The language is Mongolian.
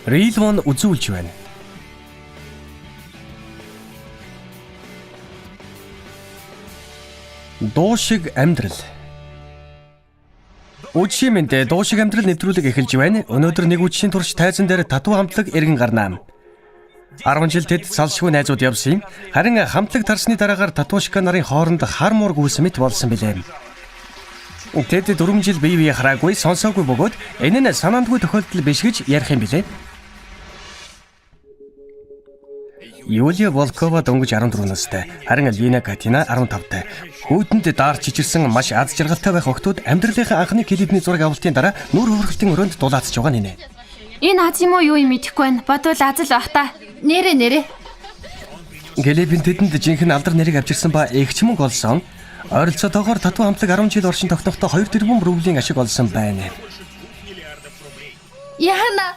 Рейлвон үзүүлж байна. Дуу шиг амьдрал. Үчи мэндэ дуу шиг амьдрал нэвтрүүлэг эхэлж байна. Өнөөдөр нэг үчийн турш тайзан дээр татуу хамтлаг эргэн гарнаа. 10 жил тэд салшгүй найзууд явсан юм. Харин хамтлаг тарсны дараагаар татуушка нарын хооронд хар муур гүйсэн мэт болсон билээ. Тэд 4 жил бие бие хараагүй, сонсоогүй бөгөөд энэ нь санаандгүй тохиолдол биш гэж ярих юм билээ. Юлия Волкова дөнгөж 14 настай, харин Лина Катина 15-тай. Хүйтэнд даарч чичирсэн маш аз жаргалтай байх охтууд амьдралынхаа анхны клипний зураг авалтын дараа нүур хөргөлтийн өрөөнд дулаацж байгаа нэ. Энэ аз юм уу юу юм мэдэхгүй байна. Бодвол аз л бах та. Нэрэ. Гэлебин тэдэнд жинхэнэ алдар нэрийг авчирсан ба эгч мөнгө олсон. Ойролцоотойгоор татуу хамтлаг 10 жил оршин тогтнохдоо 2 тэрбум рублийн ашиг олсон байна. Яна